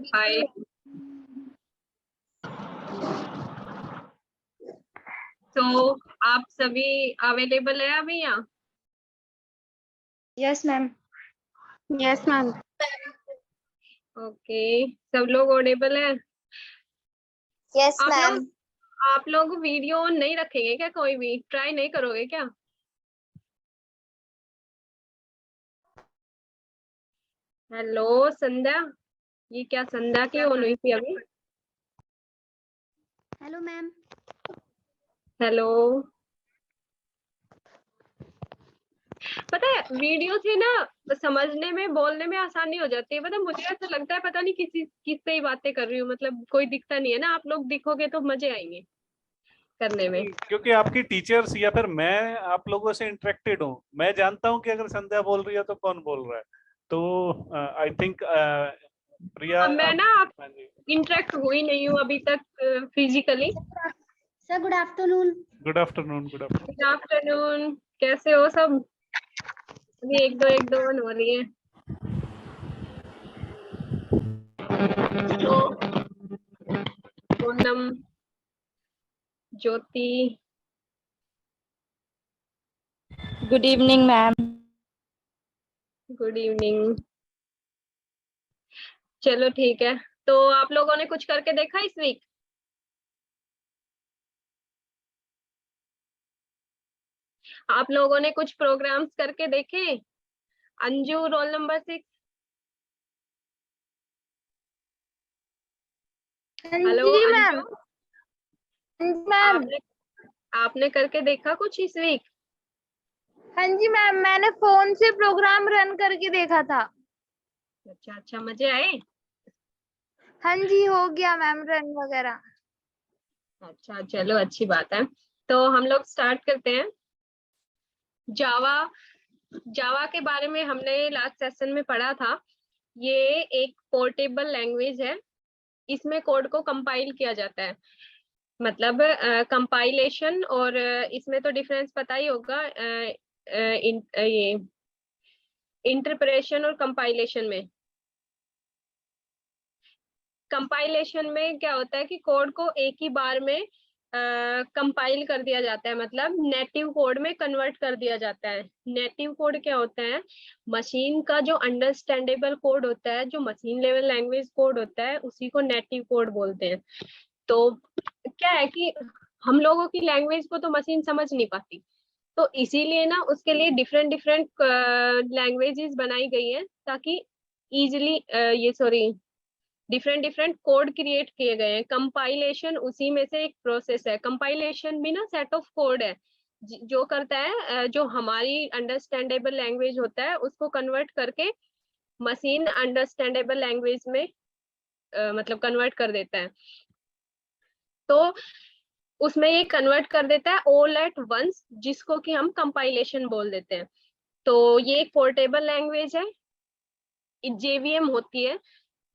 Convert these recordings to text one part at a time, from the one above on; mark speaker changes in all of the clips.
Speaker 1: हाय। तो आप सभी अवेलेबल है अभी यहाँ?
Speaker 2: Yes ma'am. Yes ma'am.
Speaker 1: Okay, सब लोग ऑडिबल है?
Speaker 2: यस
Speaker 1: आप
Speaker 2: मैम।
Speaker 1: लोग आप लोग वीडियो ऑन नहीं रखेंगे क्या? कोई भी ट्राई नहीं करोगे क्या? हेलो संध्या, ये क्या संध्या की ऑन हुई थी अभी?
Speaker 2: Hello ma'am.
Speaker 1: हेलो, पता है वीडियो से ना समझने में बोलने में आसानी हो जाती है। पता है, मुझे ऐसा लगता है पता नहीं किससे ही बातें कर रही हूँ, मतलब कोई दिखता नहीं है ना। आप लोग दिखोगे तो मजे आएंगे करने में।
Speaker 3: क्योंकि आपकी टीचर्स या फिर मैं आप लोगों से इंटरेक्टेड हूँ, मैं जानता हूँ कि अगर संध्या बोल रही है तो कौन बोल रहा है। तो आई थिंक प्रिया
Speaker 1: मैं ना
Speaker 3: हाँ जी।
Speaker 1: इंटरेक्ट हुई नहीं हूँ अभी तक physically.
Speaker 2: Sir good afternoon.
Speaker 3: Good afternoon. Good afternoon.
Speaker 1: Good afternoon, कैसे हो सब? अभी एक दो वन हो रही है। तो Poonam, Jyoti,
Speaker 2: good evening ma'am.
Speaker 1: Good evening. चलो ठीक है। तो आप लोगों ने कुछ करके देखा इस वीक? आप लोगों ने कुछ प्रोग्राम्स करके देखे? Anju roll number 6। हेलो
Speaker 2: जी मैम।
Speaker 1: अंजू,
Speaker 2: मैम।
Speaker 1: आपने आपने करके देखा कुछ इस वीक?
Speaker 2: हाँ जी मैम, मैंने फोन से प्रोग्राम रन करके देखा था।
Speaker 1: अच्छा अच्छा, मजे आए?
Speaker 2: हाँ जी, हो गया मैम रन वगैरह।
Speaker 1: अच्छा चलो, अच्छी बात है। तो हम लोग स्टार्ट करते हैं। जावा जावा के बारे में हमने लास्ट सेशन में पढ़ा था। ये एक पोर्टेबल लैंग्वेज है। इसमें कोड को कंपाइल किया जाता है, मतलब कंपाइलेशन और इसमें तो डिफरेंस पता ही होगा। ये इंटरप्रेशन और कंपाइलेशन में। कंपाइलेशन में क्या होता है कि कोड को एक ही बार में कंपाइल कर दिया जाता है, मतलब नेटिव कोड में कन्वर्ट कर दिया जाता है। नेटिव कोड क्या होता है? मशीन का जो अंडरस्टैंडेबल कोड होता है, जो मशीन लेवल लैंग्वेज कोड होता है, उसी को नेटिव कोड बोलते हैं। तो क्या है कि हम लोगों की लैंग्वेज को तो मशीन समझ नहीं पाती, तो इसीलिए ना उसके लिए डिफरेंट डिफरेंट लैंग्वेजेस बनाई गई है, ताकि इजिली ये sorry different different code create किए गए हैं। कंपाइलेशन उसी में से एक प्रोसेस है। कंपाइलेशन भी ना सेट ऑफ कोड है, जो करता है जो हमारी अंडरस्टैंडेबल लैंग्वेज होता है उसको कन्वर्ट करके मशीन अंडरस्टैंडेबल लैंग्वेज में मतलब कन्वर्ट कर देता है। तो उसमें ये कन्वर्ट कर देता है ऑल एट वंस, जिसको कि हम कंपाइलेशन बोल देते हैं। तो ये एक पोर्टेबल लैंग्वेज है, जेवीएम होती है,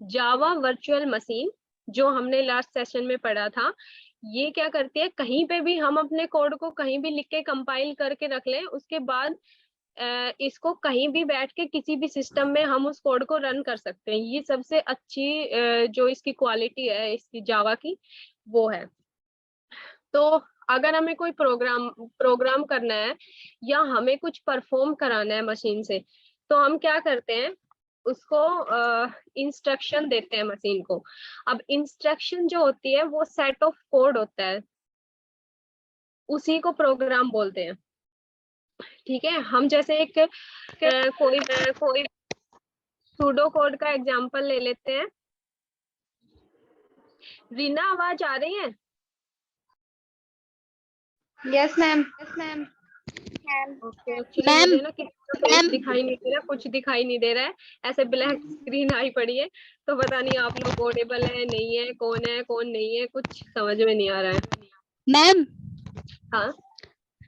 Speaker 1: जावा वर्चुअल मशीन, जो हमने लास्ट सेशन में पढ़ा था। ये क्या करती है, कहीं पे भी हम अपने कोड को कहीं भी लिख के कंपाइल करके रख लें, उसके बाद इसको कहीं भी बैठ के किसी भी सिस्टम में हम उस कोड को रन कर सकते हैं। ये सबसे अच्छी जो इसकी क्वालिटी है इसकी जावा की, वो है। तो अगर हमें कोई प्रोग्राम प्रोग्राम करना है या हमें कुछ परफॉर्म कराना है मशीन से, तो हम क्या करते हैं, उसको इंस्ट्रक्शन देते हैं मशीन को। अब इंस्ट्रक्शन जो होती है वो सेट ऑफ कोड होता है, उसी को प्रोग्राम बोलते हैं। ठीक है, हम जैसे एक कोई सूडो कोड का एग्जांपल ले लेते हैं। रीना, आवाज आ रही है?
Speaker 2: Yes ma'am. Yes ma'am.
Speaker 1: Okay, actually
Speaker 2: ma'am.
Speaker 1: मुझे ना किसी का फेस दिखाई नहीं दे रहा, कुछ दिखाई नहीं दे रहा है, ऐसे ब्लैक स्क्रीन आई पड़ी है। तो पता नहीं आप लोग ऑडिबल है, कौन नहीं है, कुछ समझ में नहीं आ रहा है।
Speaker 2: मैम।
Speaker 1: हाँ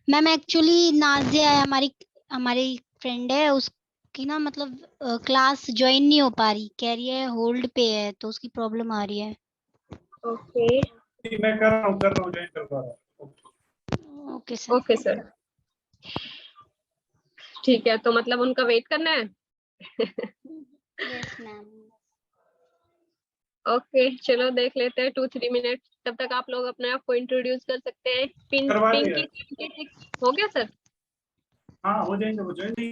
Speaker 2: मैम एक्चुअली नाजिया है, हमारी हमारी फ्रेंड है, उसकी ना मतलब क्लास ज्वाइन नहीं हो पा रही, कह रही है होल्ड पे है, तो उसकी प्रॉब्लम आ रही है।
Speaker 1: ओके।
Speaker 3: मैं कर रहा हूँ ज्वाइन कर पा रहा हूँ।
Speaker 2: Okay sir.
Speaker 1: ओके सर, ठीक है, तो मतलब उनका वेट करना है।
Speaker 2: Yes ma'am.
Speaker 1: ओके चलो देख लेते हैं 2-3 मिनट, तब तक आप लोग अपने आप को इंट्रोड्यूस कर सकते हैं।
Speaker 3: करवा दिया।
Speaker 1: पिंकी हो गया सर?
Speaker 3: हाँ हो जाएंगे, हो जाएंगे।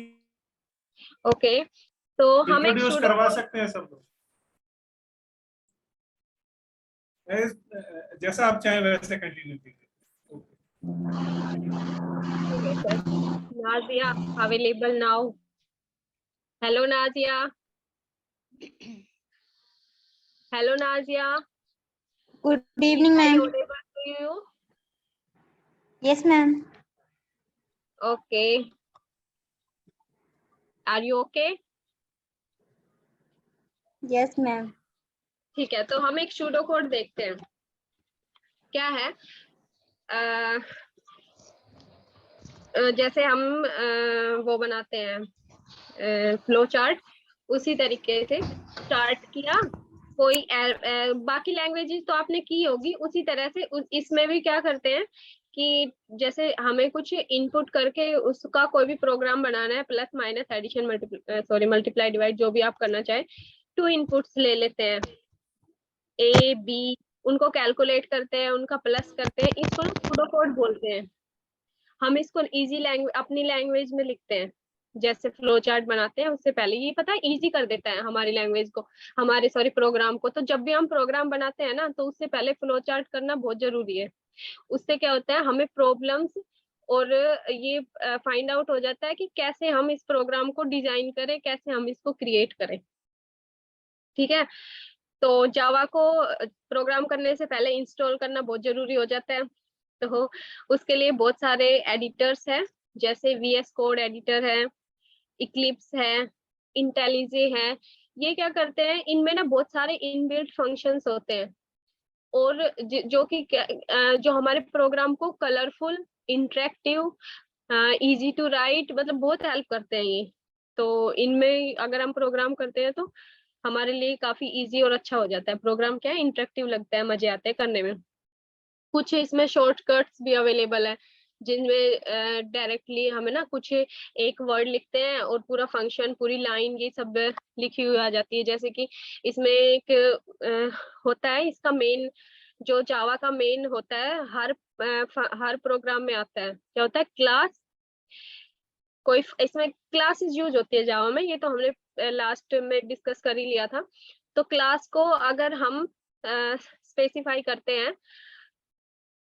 Speaker 1: ओके तो हम एक
Speaker 3: इंट्रोड्यूस
Speaker 1: सूडो
Speaker 3: करवा
Speaker 1: कोड,
Speaker 3: सकते हैं सब लोग, जैसा आप चाहें वैसे कंटिन्यू कीजिए।
Speaker 1: Okay sir. Nazia available now. Hello Nazia, hello Nazia,
Speaker 4: Good evening, ma'am.
Speaker 1: audible to you?
Speaker 4: Yes, ma'am.
Speaker 1: Okay, are you okay?
Speaker 4: Yes, ma'am.
Speaker 1: ठीक है, तो हम एक सूडो कोड देखते हैं क्या है। जैसे हम वो बनाते हैं फ्लो चार्ट, उसी तरीके से स्टार्ट किया। कोई बाकी लैंग्वेजेस तो आपने की होगी, उसी तरह से इसमें भी क्या करते हैं कि जैसे हमें कुछ इनपुट करके उसका कोई भी प्रोग्राम बनाना है, plus minus addition multiply divide जो भी आप करना चाहे, 2 इनपुट्स ले लेते हैं ए बी, उनको कैलकुलेट करते हैं, उनका प्लस करते हैं, इसको ना सूडो कोड बोलते हैं। हम इसको इजी लैंग्वेज अपनी लैंग्वेज में लिखते हैं, जैसे फ्लो चार्ट बनाते हैं उससे पहले, ये पता है इजी कर देता है हमारी लैंग्वेज को, हमारे प्रोग्राम को। तो जब भी हम प्रोग्राम बनाते हैं ना, तो उससे पहले फ्लो चार्ट करना बहुत जरूरी है। उससे क्या होता है, हमें प्रॉब्लम्स और ये फाइंड आउट हो जाता है कि कैसे हम इस प्रोग्राम को डिजाइन करें, कैसे हम इसको क्रिएट करें। ठीक है, तो जावा को प्रोग्राम करने से पहले इंस्टॉल करना बहुत जरूरी हो जाता है। तो उसके लिए बहुत सारे एडिटर्स हैं, जैसे VS कोड एडिटर है, इक्लिप्स है, इंटेलिजे है। ये क्या करते हैं, इनमें ना बहुत सारे इनबिल्ट फंक्शंस होते हैं, और जो कि जो हमारे प्रोग्राम को colourful, interactive, easy to write, मतलब बहुत हेल्प करते हैं ये। तो इनमें अगर हम प्रोग्राम करते हैं तो हमारे लिए काफी इजी और अच्छा हो जाता है। प्रोग्राम क्या है, इंटरेक्टिव लगता है, मजे आते हैं करने में। कुछ इसमें शॉर्टकट्स भी अवेलेबल है, जिनमें डायरेक्टली हमें ना कुछ एक वर्ड लिखते हैं और पूरा फंक्शन, पूरी लाइन, ये सब लिखी हुई आ जाती है। जैसे कि इसमें एक होता है, इसका मेन, जो जावा का मेन होता है, हर प्रोग्राम में आता है, क्या होता है, क्लास। कोई इसमें क्लासेस यूज होती है जावा में, ये तो हमने लास्ट में डिस्कस कर ही लिया था। तो क्लास को अगर हम स्पेसिफाई करते हैं,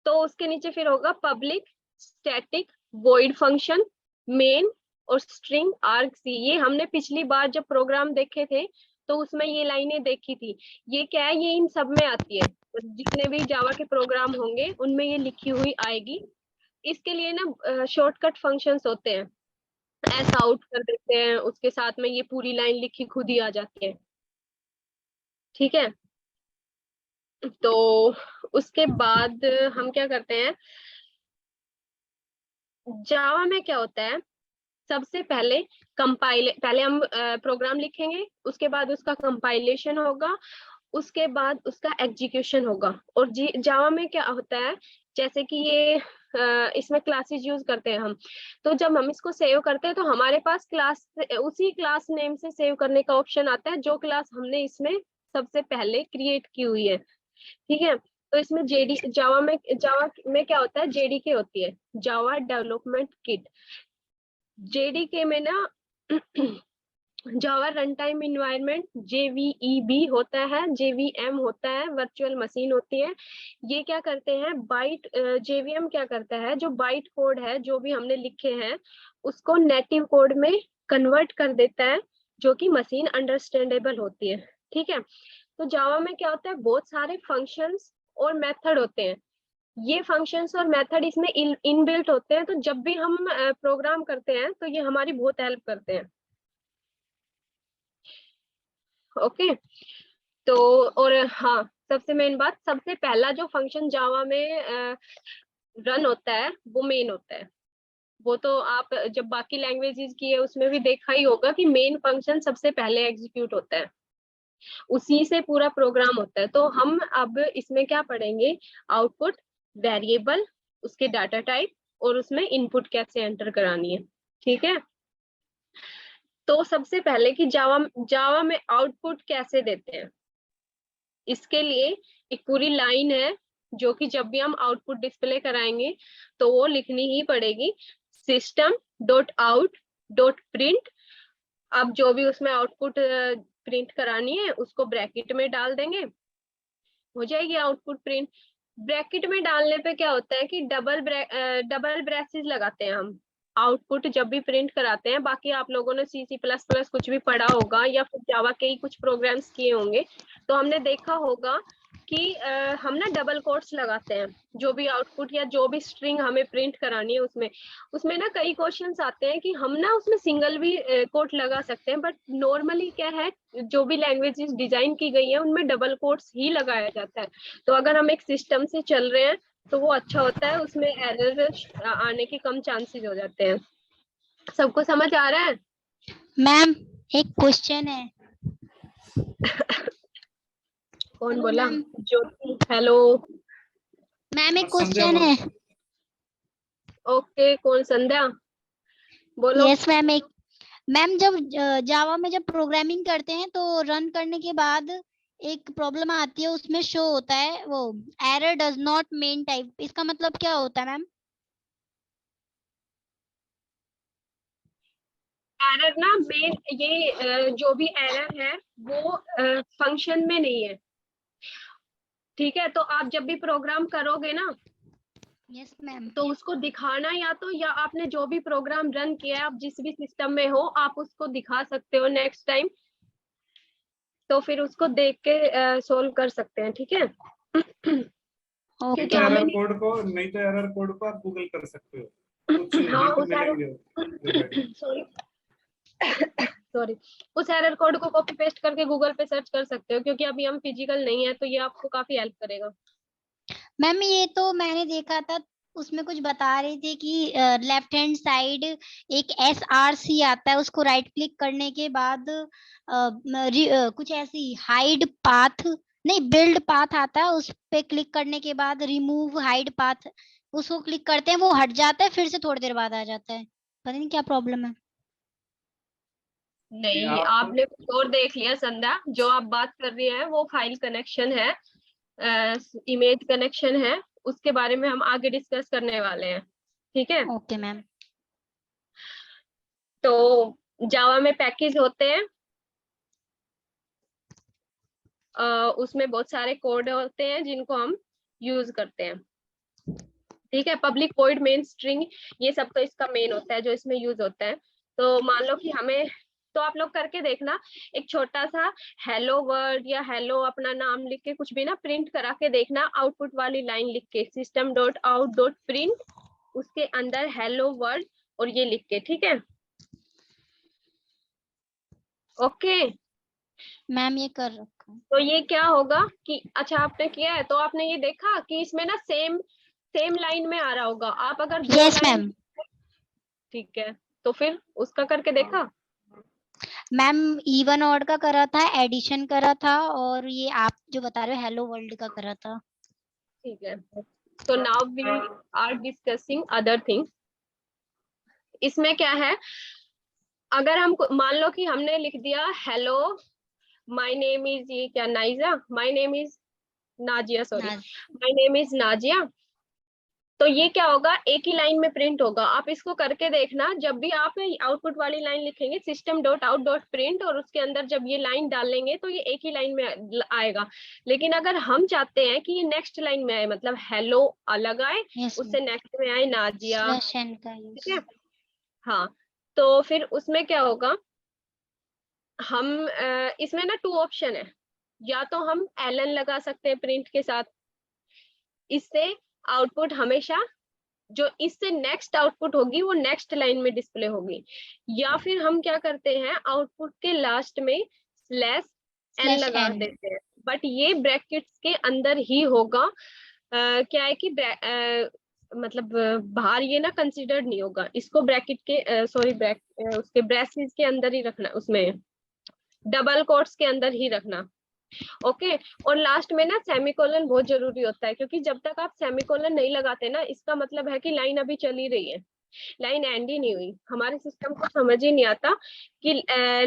Speaker 1: तो उसके नीचे फिर होगा public, static, void function, main और स्ट्रिंग आर्गसी। ये हमने पिछली बार जब प्रोग्राम देखे थे तो उसमें ये लाइनें देखी थी। ये क्या है, ये इन सब में आती है, जितने भी जावा के प्रोग्राम होंगे उनमें ये लिखी हुई आएगी। इसके लिए ना शॉर्टकट फंक्शंस होते हैं, ऐसा आउट कर देते हैं, उसके साथ में ये पूरी लाइन लिखी खुद ही आ जाती है। ठीक है, तो उसके बाद हम क्या करते हैं, जावा में क्या होता है, सबसे पहले पहले हम प्रोग्राम लिखेंगे, उसके बाद उसका कंपाइलेशन होगा, उसके बाद उसका एग्जीक्यूशन होगा। और जावा में क्या होता है, जैसे कि ये इसमें क्लासेस यूज करते हैं हम, तो जब हम इसको सेव करते हैं तो हमारे पास क्लास, उसी क्लास नेम से सेव करने का ऑप्शन आता है, जो क्लास हमने इसमें सबसे पहले क्रिएट की हुई है। ठीक है, तो इसमें जावा में क्या होता है, JDK होती है, जावा डेवलपमेंट किट। JDK में ना जावा रन टाइम इन्वायरमेंट, JVEB होता है, JVM होता है, वर्चुअल मशीन होती है। ये क्या करते हैं, बाइट, JVM क्या करता है, जो बाइट कोड है जो भी हमने लिखे हैं उसको नेटिव कोड में कन्वर्ट कर देता है, जो कि मशीन अंडरस्टैंडेबल होती है। ठीक है, तो जावा में क्या होता है, बहुत सारे फंक्शंस और मेथड होते हैं। ये फंक्शंस और मेथड इसमें इनबिल्ट होते हैं, तो जब भी हम प्रोग्राम करते हैं तो ये हमारी बहुत हेल्प करते हैं। ओके, तो और हाँ, सबसे मेन बात, सबसे पहला जो फंक्शन जावा में रन होता है वो मेन होता है। वो तो आप जब बाकी लैंग्वेजेस की है उसमें भी देखा ही होगा कि मेन फंक्शन सबसे पहले एग्जीक्यूट होता है, उसी से पूरा प्रोग्राम होता है। तो हम अब इसमें क्या पढ़ेंगे, आउटपुट, वेरिएबल, उसके डाटा टाइप, और उसमें इनपुट कैसे एंटर करानी है। ठीक है, तो सबसे पहले कि जावा में आउटपुट कैसे देते हैं। इसके लिए एक पूरी लाइन है जो कि जब भी हम आउटपुट डिस्प्ले कराएंगे तो वो लिखनी ही पड़ेगी, system.out.print। अब जो भी उसमें आउटपुट प्रिंट करानी है उसको ब्रैकेट में डाल देंगे, हो जाएगी आउटपुट प्रिंट। ब्रैकेट में डालने पे क्या होता है कि डबल ब्रेसेस लगाते हैं हम आउटपुट जब भी प्रिंट कराते हैं। बाकी आप लोगों ने C++ कुछ भी पढ़ा होगा या फिर जावा के ही कुछ प्रोग्राम्स किए होंगे तो हमने देखा होगा कि हम ना डबल कोट्स लगाते हैं जो भी आउटपुट या जो भी स्ट्रिंग हमें प्रिंट करानी है उसमें ना कई क्वेश्चंस आते हैं कि हम ना उसमें सिंगल भी कोट लगा सकते हैं, बट नॉर्मली क्या है जो भी लैंग्वेजेस डिजाइन की गई है उनमें डबल कोट्स ही लगाया जाता है। तो अगर हम एक सिस्टम से चल रहे हैं तो वो अच्छा होता है, उसमें एरर आने के कम चांसेस हो जाते हैं। सबको समझ आ रहा है?
Speaker 2: मैम एक क्वेश्चन है।
Speaker 1: कौन
Speaker 2: हेलो
Speaker 1: बोला?
Speaker 2: मैम।
Speaker 1: ज्योति, हेलो।
Speaker 2: मैम एक
Speaker 3: संध्या
Speaker 2: क्वेश्चन है।
Speaker 1: ओके, कौन? संध्या, बोलो।
Speaker 2: Yes ma'am. एक मैम जब जावा में जब प्रोग्रामिंग करते हैं तो रन करने के बाद एक प्रॉब्लम आती है, उसमें शो होता है वो error does not main type, इसका मतलब क्या होता है मैम?
Speaker 1: एरर ना मेन ये जो भी एरर है वो फंक्शन में नहीं है, ठीक है? तो आप जब भी प्रोग्राम करोगे ना
Speaker 2: यस मैम।
Speaker 1: तो उसको दिखाना या आपने जो भी प्रोग्राम रन किया है आप जिस भी सिस्टम में हो आप उसको दिखा सकते हो नेक्स्ट टाइम, तो फिर उसको देख के सोल्व कर सकते हैं, ठीक है? क्योंकि हमें
Speaker 3: एरर कोड को नहीं तो एरर कोड को आप गूगल कर सकते हो, कुछ
Speaker 1: हाँ
Speaker 3: हिंट
Speaker 1: उस
Speaker 3: मिलेंगे।
Speaker 1: सॉरी उस एरर कोड को कॉपी पेस्ट करके गूगल पे सर्च कर सकते हो, क्योंकि अभी हम फिजिकल नहीं है तो ये आपको काफी हेल्प करेगा।
Speaker 2: मैम ये तो मैंने देखा था, उसमें कुछ बता रहे थे कि लेफ्ट हैंड साइड एक SRC आता है, उसको राइट क्लिक करने के बाद कुछ ऐसी हाइड पाथ नहीं बिल्ड पाथ आता है, उस पे क्लिक करने के बाद रिमूव हाइड पाथ, उसको क्लिक करते हैं वो हट जाता है, फिर से थोड़ी देर बाद आ जाता है, पता नहीं क्या प्रॉब्लम है।
Speaker 1: नहीं, आपने कुछ और देख लिया संध्या। जो आप बात कर रही हैं वो फाइल कनेक्शन है, इमेज कनेक्शन है, उसके बारे में हम आगे डिस्कस करने वाले हैं, ठीक है?
Speaker 2: Okay ma'am.
Speaker 1: तो जावा में पैकेज होते हैं, उसमें बहुत सारे कोड होते हैं जिनको हम यूज करते हैं, ठीक है? पब्लिक वॉइड मेन स्ट्रिंग ये सब तो इसका मेन होता है जो इसमें यूज होता है। तो मान लो कि हमें, तो आप लोग करके देखना, एक छोटा सा हेलो वर्ड या हेलो अपना नाम लिख के कुछ भी ना प्रिंट करा के देखना, आउटपुट वाली लाइन लिख के system.out.print, उसके अंदर हेलो वर्ड और ये लिख के, ठीक है? ओके।
Speaker 2: मैम ये कर रखा है।
Speaker 1: तो ये क्या होगा कि अच्छा आपने किया है तो आपने ये देखा कि इसमें ना सेम लाइन में आ रहा होगा। आप अगर दो
Speaker 2: यस
Speaker 1: लाइन,
Speaker 2: मैम।
Speaker 1: ठीक है, तो फिर उसका करके देखा?
Speaker 2: मैम इवन ऑड का करा था, एडिशन करा था, और ये आप जो बता रहे हो हेलो वर्ल्ड का करा था।
Speaker 1: ठीक है, तो now we are discussing other things. इसमें क्या है, अगर हम मान लो कि हमने लिख दिया हेलो माय नेम इज, ये क्या, Naiza, my name is Nazia, sorry, my name is Nazia, तो ये क्या होगा, एक ही लाइन में प्रिंट होगा। आप इसको करके देखना, जब भी आप आउटपुट वाली लाइन लिखेंगे system.out.print और उसके अंदर जब ये लाइन डालेंगे तो ये एक ही लाइन में आएगा। लेकिन अगर हम चाहते हैं कि ये नेक्स्ट लाइन में आए, मतलब हेलो अलग आए, उससे नेक्स्ट में आए नाजिया, ठीक है? हाँ, तो फिर उसमें क्या होगा, हम इसमें ना 2 ऑप्शन है, या तो हम ln लगा सकते हैं प्रिंट के साथ, इससे आउटपुट हमेशा जो इससे नेक्स्ट आउटपुट होगी वो नेक्स्ट लाइन में डिस्प्ले होगी, या फिर हम क्या करते हैं आउटपुट के लास्ट में /n लगा देते हैं, बट ये ब्रैकेट्स के अंदर ही होगा। क्या है कि मतलब बाहर ये ना कंसीडर्ड नहीं होगा, इसको ब्रैकेट के सॉरी उसके ब्रेसेस के अंदर ही रखना, उसमें डबल कोट्स के अंदर ही रखना, ओके? और लास्ट में ना सेमीकोलन बहुत जरूरी होता है, क्योंकि जब तक आप सेमीकोलन नहीं लगाते ना इसका मतलब है कि लाइन अभी चल ही रही है, लाइन एंड ही नहीं हुई। हमारे सिस्टम को समझ ही नहीं आता कि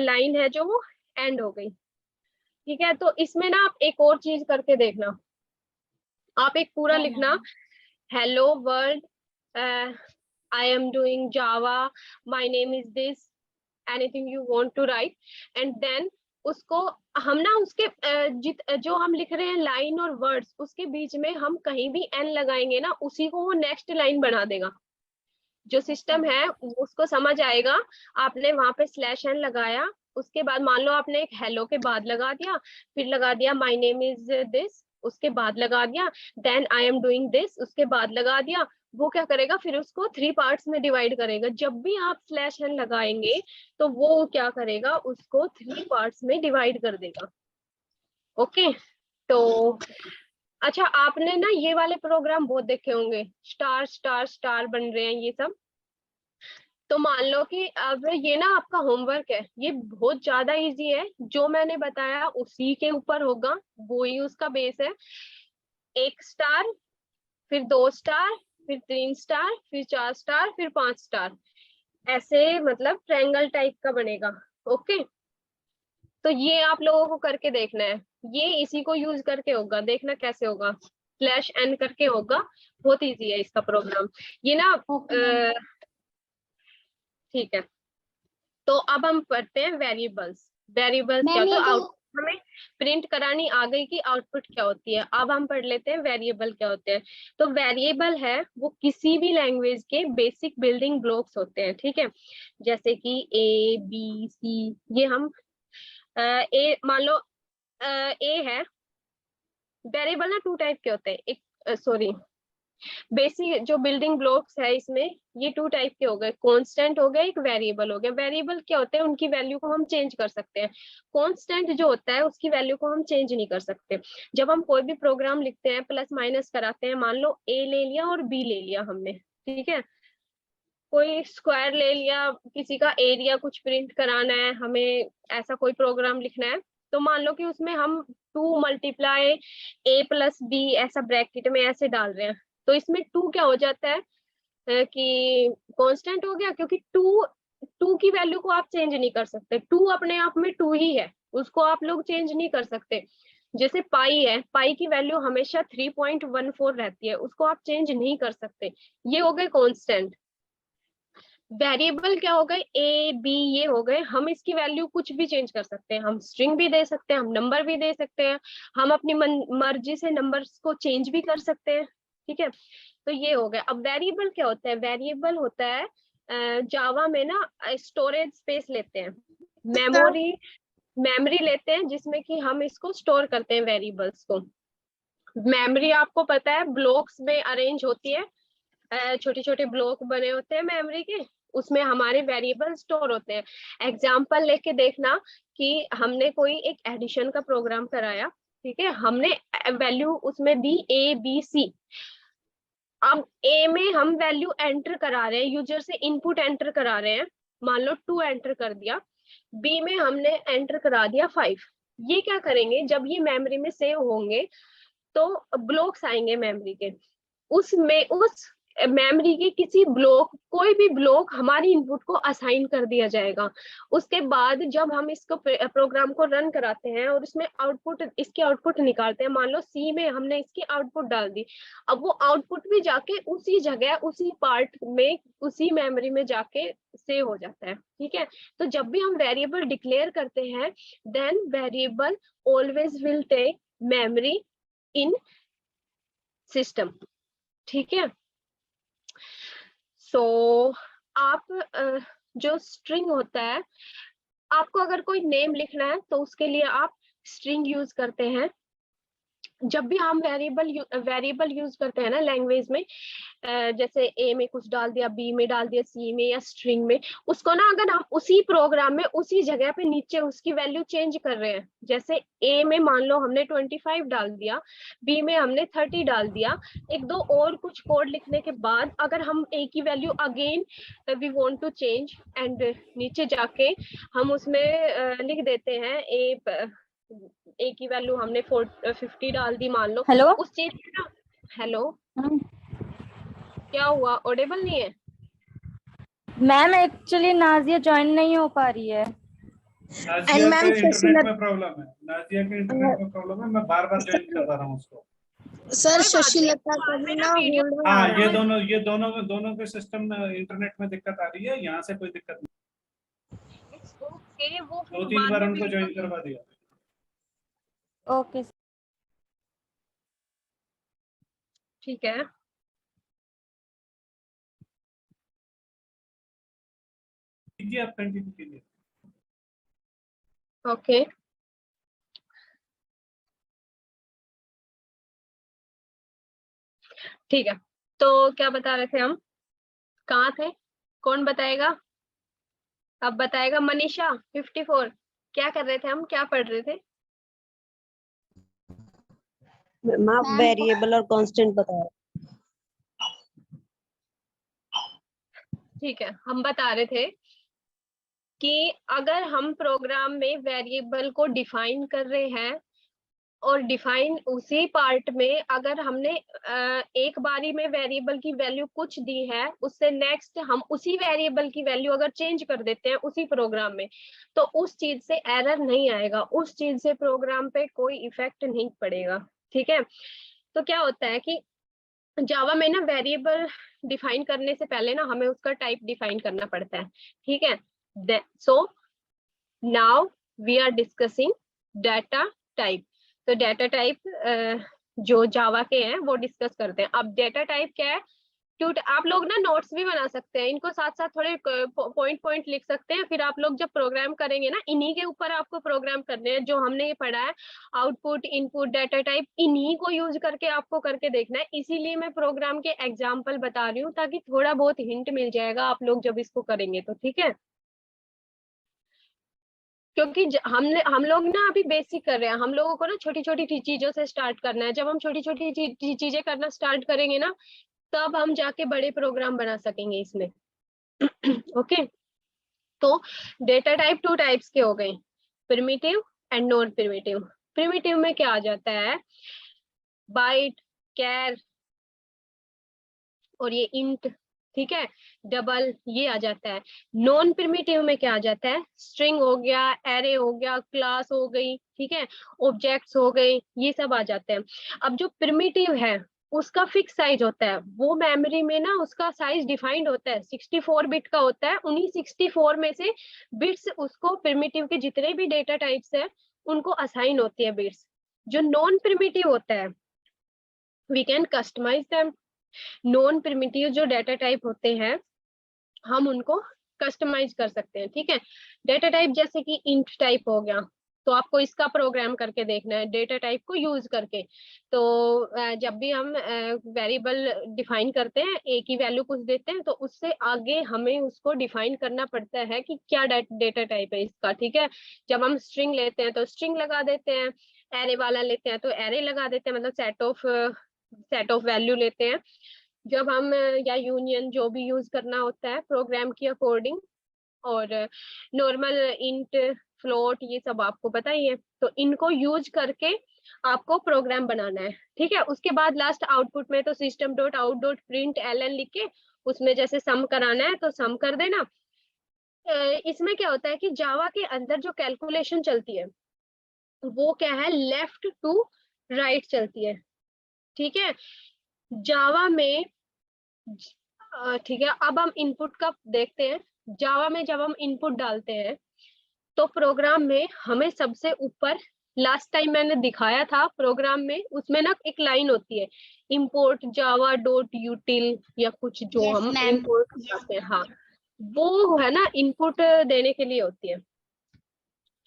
Speaker 1: लाइन है जो वो एंड हो गई, ठीक है, तो इसमें ना आप एक और चीज करके देखना, आप एक पूरा लिखना, hello world, I am doing Java, my name is this, anything you want to write, and then उसको हम ना उसके जो हम लिख रहे हैं लाइन और वर्ड्स, उसके बीच में हम कहीं भी एन लगाएंगे ना, उसी को वो नेक्स्ट लाइन बना देगा। जो सिस्टम है उसको समझ आएगा, आपने वहां पे स्लैश एन लगाया, उसके बाद मान लो आपने एक हेलो के बाद लगा दिया, फिर लगा दिया माय नेम इज दिस, उसके बाद लगा दिया then I am doing this, उसके बाद लगा दिया, वो क्या करेगा फिर उसको 3 पार्ट्स में डिवाइड करेगा। जब भी आप स्लैश एन लगाएंगे तो वो क्या करेगा, उसको 3 पार्ट्स में डिवाइड कर देगा। ओके, तो अच्छा, आपने ना ये वाले प्रोग्राम बहुत देखे होंगे, स्टार स्टार स्टार बन रहे हैं ये सब। तो मान लो कि अब ये ना आपका होमवर्क है, ये बहुत ज्यादा इजी है, जो मैंने बताया उसी के ऊपर होगा, वो ही उसका बेस है। 1 स्टार, फिर 2 स्टार, फिर 3 स्टार, फिर 4 स्टार, फिर 5 स्टार, ऐसे मतलब ट्रायंगल टाइप का बनेगा। ओके, तो ये आप लोगों को करके देखना है, ये इसी को यूज करके होगा, देखना कैसे होगा, स्लैश एन करके होगा, बहुत इजी है इसका प्रोग्राम ये ना। ठीक है, तो अब हम पढ़ते हैं वेरिएबल्स। वेरिएबल्स क्या, तो आउटपुट हमें प्रिंट करानी आ गई कि आउटपुट क्या होती है। अब हम पढ़ लेते हैं वेरिएबल क्या होते हैं। तो वेरिएबल है वो किसी भी लैंग्वेज के बेसिक बिल्डिंग ब्लॉक्स होते हैं, ठीक है, जैसे कि ए बी सी, ये हम ए मान लो ए है। वेरिएबल ना 2 टाइप के होते हैं, एक सॉरी बेसिक जो बिल्डिंग ब्लॉक्स है इसमें, ये 2 टाइप के हो गए, कांस्टेंट हो गया, एक वेरिएबल हो गया। वेरिएबल क्या होते हैं, उनकी वैल्यू को हम चेंज कर सकते हैं। कांस्टेंट जो होता है उसकी वैल्यू को हम चेंज नहीं कर सकते। जब हम कोई भी प्रोग्राम लिखते हैं, प्लस माइनस कराते हैं, मान लो ए ले लिया और बी ले लिया हमने, ठीक है, कोई स्क्वायर ले लिया, किसी का एरिया कुछ प्रिंट कराना है हमें, ऐसा कोई प्रोग्राम लिखना है, तो मान लो कि उसमें हम 2 मल्टीप्लाई ए प्लस बी ऐसा ब्रैकेट में ऐसे डाल रहे हैं, तो इसमें 2 क्या हो जाता है कि कांस्टेंट हो गया, क्योंकि 2 की वैल्यू को आप चेंज नहीं कर सकते। 2 अपने आप में 2 ही है, उसको आप लोग चेंज नहीं कर सकते। जैसे पाई है, पाई की वैल्यू हमेशा 3.14 रहती है, उसको आप चेंज नहीं कर सकते। ये हो गए कांस्टेंट। वेरिएबल क्या हो गए, ए बी, ये हो गए, हम इसकी वैल्यू कुछ भी चेंज कर सकते हैं, हम स्ट्रिंग भी दे सकते हैं, हम नंबर भी दे सकते हैं, हम अपनी मर्जी से नंबर्स को चेंज भी कर सकते हैं, ठीक है। तो ये हो गया। अब वेरिएबल क्या होता है, वेरिएबल होता है जावा में ना स्टोरेज स्पेस लेते हैं, मेमोरी लेते हैं, जिसमें कि हम इसको स्टोर करते हैं वेरिएबल्स को। मेमोरी आपको पता है ब्लॉक्स में अरेंज होती है, छोटे छोटे ब्लॉक बने होते हैं मेमोरी के, उसमें हमारे वेरिएबल स्टोर होते हैं। एग्जाम्पल लेके देखना कि हमने कोई एक एडिशन का प्रोग्राम कराया, ठीक है, हमने वैल्यू उसमें दी ए बी सी। अब ए में हम वैल्यू एंटर करा रहे हैं, यूजर से इनपुट एंटर करा रहे हैं, मान लो 2 एंटर कर दिया। बी में हमने एंटर करा दिया 5। ये क्या करेंगे, जब ये मेमोरी में सेव होंगे तो ब्लॉक्स आएंगे मेमोरी के, उसमें उस मेमोरी के किसी ब्लॉक, कोई भी ब्लॉक हमारी इनपुट को असाइन कर दिया जाएगा। उसके बाद जब हम इसको प्रोग्राम को रन कराते हैं और इसमें आउटपुट, इसके आउटपुट निकालते हैं, मान लो सी में हमने इसकी आउटपुट डाल दी, अब वो आउटपुट भी जाके उसी जगह, उसी पार्ट में, उसी मेमोरी में जाके सेव हो जाता है, ठीक है। तो जब भी हम वेरिएबल डिक्लेयर करते हैं, then variable always will take memory in system, ठीक है। सो आप जो स्ट्रिंग होता है, आपको अगर कोई नेम लिखना है तो उसके लिए आप स्ट्रिंग यूज करते हैं। जब भी हम वेरिएबल यूज करते हैं ना लैंग्वेज में, जैसे ए में कुछ डाल दिया, बी में डाल दिया, सी में या स्ट्रिंग में, उसको ना अगर हम उसी प्रोग्राम में उसी जगह पे नीचे उसकी वैल्यू चेंज कर रहे हैं, जैसे ए में मान लो हमने 25 डाल दिया, बी में हमने 30 डाल दिया, 1-2 और कुछ कोड लिखने के बाद अगर हम ए की value again we want to change, and नीचे जाके हम उसमें लिख देते हैं ए की वैल्यू हमने 50 डाल दी मान लो,
Speaker 4: हेलो
Speaker 1: उस चीज में ना, हेलो क्या हुआ, ऑडिबल नहीं है
Speaker 4: मैम, एक्चुअली नाजिया ज्वाइन नहीं हो पा रही है।
Speaker 3: नाजिया
Speaker 5: ma'am,
Speaker 3: के इंटरनेट
Speaker 5: Shashilata-
Speaker 3: में प्रॉब्लम है, नाजिया के इंटरनेट में प्रॉब्लम है, मैं बार बार ज्वाइन करवा रहा हूँ उसको।
Speaker 5: सर
Speaker 1: कोई बात नहीं,
Speaker 5: शशिलता का
Speaker 1: बाद
Speaker 5: भी
Speaker 1: में
Speaker 5: ना
Speaker 1: वीडियो
Speaker 5: होल्ड में आ
Speaker 3: हाँ,
Speaker 5: रहा है।
Speaker 3: ये दोनों के सिस्टम में इंटरनेट में दिक्कत आ रही है, यहाँ से कोई दिक्कत नहीं।
Speaker 1: ओके, वो
Speaker 3: 2-3
Speaker 1: बाद
Speaker 3: बार
Speaker 1: में
Speaker 3: उनको
Speaker 1: वीडियो
Speaker 3: ज्वाइन करवा दिया।
Speaker 4: ओके
Speaker 1: ठीक है।
Speaker 3: कीजिए, आप कंटिन्यू कीजिए।
Speaker 1: ओके, ठीक है। तो क्या बता रहे थे हम, कहाँ थे, कौन बताएगा? अब बताएगा मनीषा 54। क्या कर रहे थे हम, क्या पढ़ रहे थे?
Speaker 5: मैम आप
Speaker 2: मैम
Speaker 5: वेरिएबल और कांस्टेंट बताओ।
Speaker 1: ठीक है, हम बता रहे थे कि अगर हम प्रोग्राम में वेरिएबल को डिफाइन कर रहे हैं और डिफाइन उसी पार्ट में अगर हमने एक बारी में वेरिएबल की वैल्यू कुछ दी है, उससे नेक्स्ट हम उसी वेरिएबल की वैल्यू अगर चेंज कर देते हैं उसी प्रोग्राम में, तो उस चीज से एरर नहीं आएगा, उस चीज से प्रोग्राम पे कोई इफेक्ट नहीं पड़ेगा। ठीक है। तो क्या होता है कि जावा में ना वेरिएबल डिफाइन करने से पहले ना हमें उसका टाइप डिफाइन करना पड़ता है। ठीक है। So now we are discussing data type. तो डाटा टाइप जो जावा के हैं वो डिस्कस करते हैं। अब डाटा टाइप क्या है, आप लोग ना नोट्स भी बना सकते हैं, इनको साथ साथ थोड़े पॉइंट पॉइंट लिख सकते हैं, फिर आप लोग जब प्रोग्राम करेंगे ना, इन्हीं के ऊपर आपको प्रोग्राम करने हैं जो हमने ये पढ़ा है, आउटपुट इनपुट डाटा टाइप, इन्हीं को यूज करके आपको करके देखना है। इसीलिए मैं प्रोग्राम के एग्जाम्पल बता रही हूँ ताकि थोड़ा बहुत हिंट मिल जाएगा आप लोग जब इसको करेंगे तो। ठीक है, क्योंकि हम लोग ना अभी बेसिक कर रहे हैं, हम लोगों को ना छोटी छोटी चीजों से स्टार्ट करना है। जब हम छोटी छोटी चीजें करना स्टार्ट करेंगे ना, तब हम जाके बड़े प्रोग्राम बना सकेंगे इसमें। ओके। तो डेटा टाइप 2 टाइप्स के हो गए, primitive and non primitive. Primitive में क्या आ जाता है, बाइट, कैर और ये इंट, ठीक है, डबल, ये आ जाता है। नॉन प्रिमिटिव में क्या आ जाता है, स्ट्रिंग हो गया, एरे हो गया, क्लास हो गई, ठीक है, ऑब्जेक्ट्स हो गए, ये सब आ जाते हैं। अब जो प्रिमिटिव है उसका फिक्स साइज होता है, वो मेमोरी में ना उसका साइज डिफाइंड होता है, 64 बिट का होता है। उन्हीं 64 में से बिट्स उसको प्रिमिटिव के जितने भी डेटा टाइप्स है उनको असाइन होती है बिट्स। जो नॉन प्रिमिटिव होता है we can customise them. Non primitive जो डाटा टाइप होते हैं हम उनको कस्टमाइज कर सकते हैं। ठीक है, डेटा टाइप जैसे कि इंट टाइप हो गया, तो आपको इसका प्रोग्राम करके देखना है डेटा टाइप को यूज करके। तो जब भी हम वेरिएबल डिफाइन करते हैं, एक ही वैल्यू कुछ देते हैं, तो उससे आगे हमें उसको डिफाइन करना पड़ता है कि क्या डेटा टाइप है इसका। ठीक है, जब हम स्ट्रिंग लेते हैं तो स्ट्रिंग लगा देते हैं, एरे वाला लेते हैं तो एरे लगा देते हैं, मतलब सेट ऑफ वैल्यू लेते हैं। जब हम या यूनियन जो भी यूज करना होता है प्रोग्राम की अकॉर्डिंग, और नॉर्मल इंट, फ्लोट, ये सब आपको पता ही है। तो इनको यूज करके आपको प्रोग्राम बनाना है। ठीक है, उसके बाद लास्ट आउटपुट में तो system dot out dot println लिख के उसमें जैसे सम कराना है तो सम कर देना। इसमें क्या होता है कि जावा के अंदर जो कैलकुलेशन चलती है वो क्या है, लेफ्ट टू राइट चलती है। ठीक है, जावा में ठीक है, अब हम इनपुट का देखते हैं। जावा में जब हम इनपुट डालते हैं तो प्रोग्राम में हमें सबसे ऊपर, लास्ट टाइम मैंने दिखाया था प्रोग्राम में, उसमें ना एक लाइन होती है import java dot util या कुछ जो
Speaker 2: Yes,
Speaker 1: हम
Speaker 2: ma'am.
Speaker 1: import करते हैं। हाँ, वो है ना इनपुट देने के लिए होती है।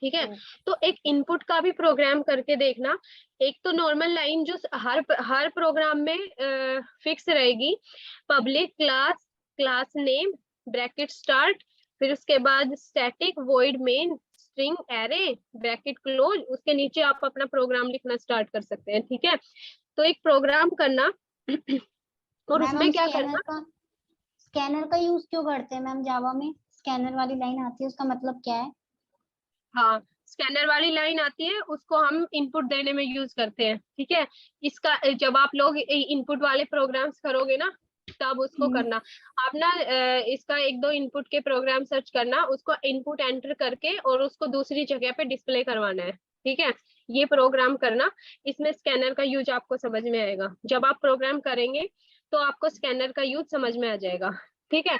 Speaker 1: ठीक है, तो एक इनपुट का भी प्रोग्राम करके देखना। एक तो नॉर्मल लाइन जो हर प्रोग्राम में फिक्स रहेगी, public class, class name, bracket start, फिर उसके बाद static void main string array bracket close, उसके नीचे आप अपना प्रोग्राम लिखना स्टार्ट कर सकते हैं। ठीक है, तो एक प्रोग्राम करना और
Speaker 2: मैम
Speaker 1: उसमें
Speaker 2: हम
Speaker 1: क्या करना,
Speaker 2: स्कैनर का यूज क्यों करते हैं मैम जावा में? स्कैनर वाली लाइन आती है, उसका मतलब क्या है?
Speaker 1: हाँ, स्कैनर वाली लाइन आती है, उसको हम इनपुट देने में यूज करते हैं। ठीक है, इसका जब आप लोग इनपुट वाले प्रोग्राम्स करोगे ना तब उसको करना। आप ना इसका 1-2 इनपुट के प्रोग्राम सर्च करना, उसको इनपुट एंटर करके और उसको दूसरी जगह पे डिस्प्ले करवाना है, ठीक है। ये प्रोग्राम करना, इसमें स्कैनर का यूज आपको समझ में आएगा। जब आप प्रोग्राम करेंगे तो आपको स्कैनर का यूज समझ में आ जाएगा, ठीक है।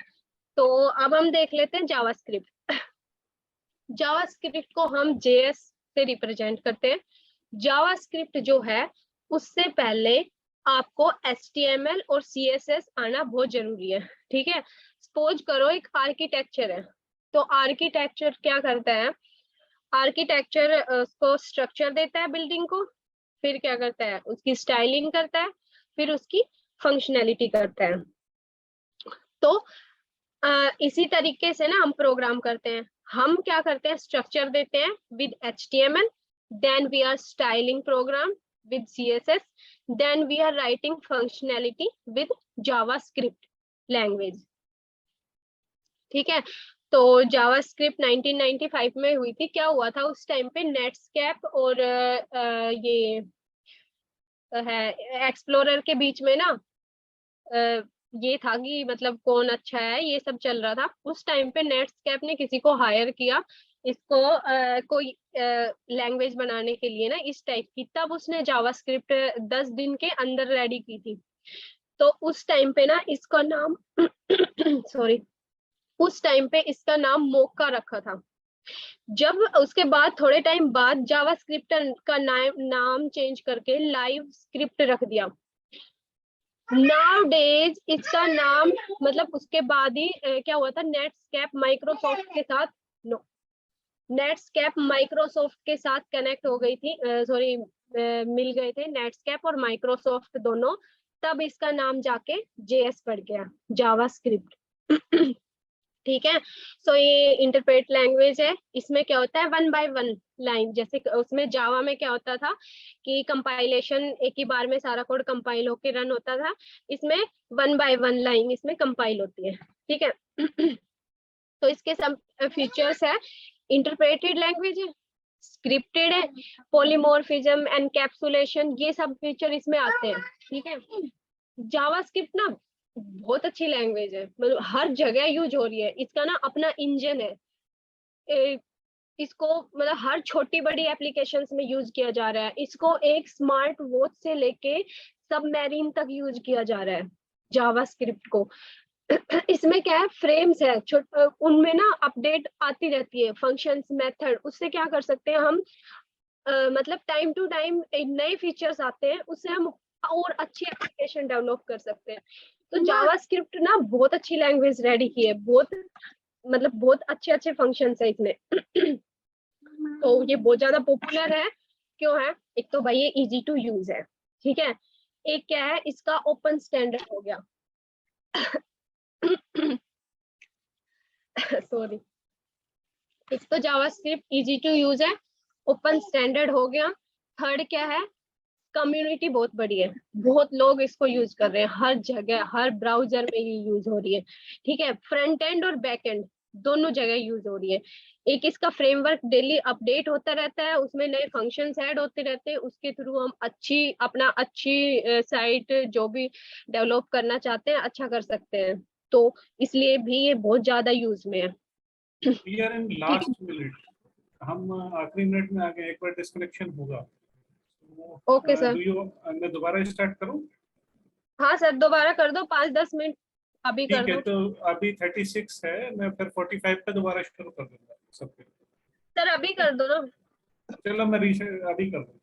Speaker 1: तो अब हम देख लेते हैं जावास्क्रिप्ट। जावास्क्रिप्ट को हम JS से रिप्रेजेंट करते हैं। जावास्क्रिप्ट जो है उससे पहले आपको HTML और CSS आना बहुत जरूरी है, ठीक है। सपोज करो एक आर्किटेक्चर है, तो आर्किटेक्चर क्या करता है, आर्किटेक्चर उसको स्ट्रक्चर देता है बिल्डिंग को, फिर क्या करता है, उसकी स्टाइलिंग करता है, फिर उसकी फंक्शनैलिटी करता है। तो इसी तरीके से ना हम प्रोग्राम करते हैं। हम क्या करते हैं, स्ट्रक्चर देते हैं with HTML, then we are styling program with CSS, then we are writing functionality with JavaScript language, ठीक है। तो जावास्क्रिप्ट 1995 में हुई थी। क्या हुआ था उस टाइम पे, नेटस्केप और ये है एक्सप्लोरर के बीच में ना ये था कि मतलब कौन अच्छा है, ये सब चल रहा था। उस टाइम पे नेटस्केप ने किसी को हायर किया इसको कोई लैंग्वेज बनाने के लिए ना इस टाइप की, तब उसने जावास्क्रिप्ट 10 दिन के अंदर रेडी की थी। तो उस टाइम पे ना इसका नाम सॉरी उस टाइम पे इसका नाम मोका रखा था। जब उसके बाद थोड़े टाइम बाद जावास्क्रिप्ट का नाम चेंज करके लाइव स्क्रिप्ट रख दिया। नाउ डेज इसका नाम मतलब उसके बाद ही क्या हुआ था, नेटस्केप माइक्रोसॉफ्ट के साथ नेटस्केप माइक्रोसॉफ्ट के साथ कनेक्ट हो गई थी, सॉरी मिल गए थे नेटस्केप और माइक्रोसॉफ्ट दोनों, तब इसका नाम जाके JS पड़ गया, जावास्क्रिप्ट, ठीक है। सो ये इंटरप्रेट लैंग्वेज है। इसमें क्या होता है, 1 by 1 लाइन, जैसे उसमें जावा में क्या होता था कि कंपाइलेशन एक ही बार में सारा कोड कंपाइल होके रन होता था, इसमें 1 by 1 लाइन इसमें कंपाइल होती है, ठीक है। तो इसके सब फीचर्स है, इंटरप्रेटेड लैंग्वेज है, स्क्रिप्टेड है, पॉलीमॉर्फिज्म, एनकैप्सुलेशन, ये सब फीचर इसमें आते हैं, ठीक है। जावास्क्रिप्ट ना बहुत अच्छी लैंग्वेज है, मतलब हर जगह यूज हो रही है। इसका ना अपना इंजन है, इसको मतलब हर छोटी बड़ी एप्लीकेशंस में यूज किया जा रहा है। इसको एक स्मार्ट वॉच से लेके सबमरीन तक यूज किया जा रहा है जावास्क्रिप्ट को। इसमें क्या है, फ्रेम्स है, उनमें ना अपडेट आती रहती है, फंक्शंस, मेथड, उससे क्या कर सकते हैं हम, मतलब टाइम टू टाइम नए फीचर्स आते हैं, उससे हम और अच्छी एप्लीकेशन डेवलप कर सकते हैं। तो जावास्क्रिप्ट ना बहुत अच्छी लैंग्वेज रेडी की है, बहुत मतलब बहुत अच्छे फंक्शंस है इसमें। तो ये बहुत ज्यादा पॉपुलर है, क्यों है, एक तो भाई ये इजी टू यूज है, ठीक है। एक क्या है, इसका ओपन स्टैंडर्ड हो गया सॉरी, एक तो जावास्क्रिप्ट इजी टू यूज है, ओपन स्टैंडर्ड हो गया। थर्ड क्या है, कम्युनिटी बहुत बड़ी है, बहुत लोग इसको यूज कर रहे हैं, हर जगह हर ब्राउजर में ये यूज हो रही है, ठीक है। फ्रंट एंड और बैक एंड दोनों जगह यूज हो रही है। एक इसका फ्रेमवर्क डेली अपडेट होता रहता है, उसमें नए फंक्शंस ऐड होते रहते हैं, उसके थ्रू हम अच्छी साइट जो भी डेवलप करना चाहते हैं अच्छा कर सकते हैं। तो इसलिए भी ये बहुत ज्यादा यूज में है।
Speaker 3: We are in last minute, हम आखिरी मिनट में आ गए, एक बार डिस्कनेक्शन होगा।
Speaker 1: Okay sir.
Speaker 3: मैं दोबारा स्टार्ट करूं?
Speaker 1: हाँ सर, दोबारा कर दो, 5-10 मिनट अभी कर
Speaker 3: ठीक है,
Speaker 1: दो।
Speaker 3: तो अभी 36 है, मैं फिर 45 पे दोबारा शुरू कर दूंगा सबके।
Speaker 1: सर अभी कर दो ना।
Speaker 3: चलो मैं अभी कर दूंगा।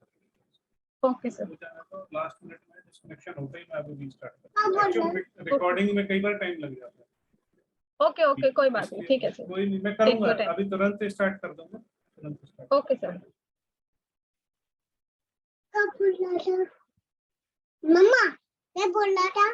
Speaker 1: Okay sir.
Speaker 3: तो लास्ट मिनट में डिस्कनेक्शन होता ही मैं अभी रीस्टार्ट करूंगा। रिकॉर्डिंग में कई बार टाइम लग जाता है।
Speaker 1: ओके ओके, कोई बात नहीं, ठीक है सर।
Speaker 3: कोई नहीं, मैं करूंगा अभी, तुरंत स्टार्ट कर दूंगा, तुरंत स्टार्ट।
Speaker 1: Okay sir.
Speaker 2: मम्मा क्या बोल रहा था?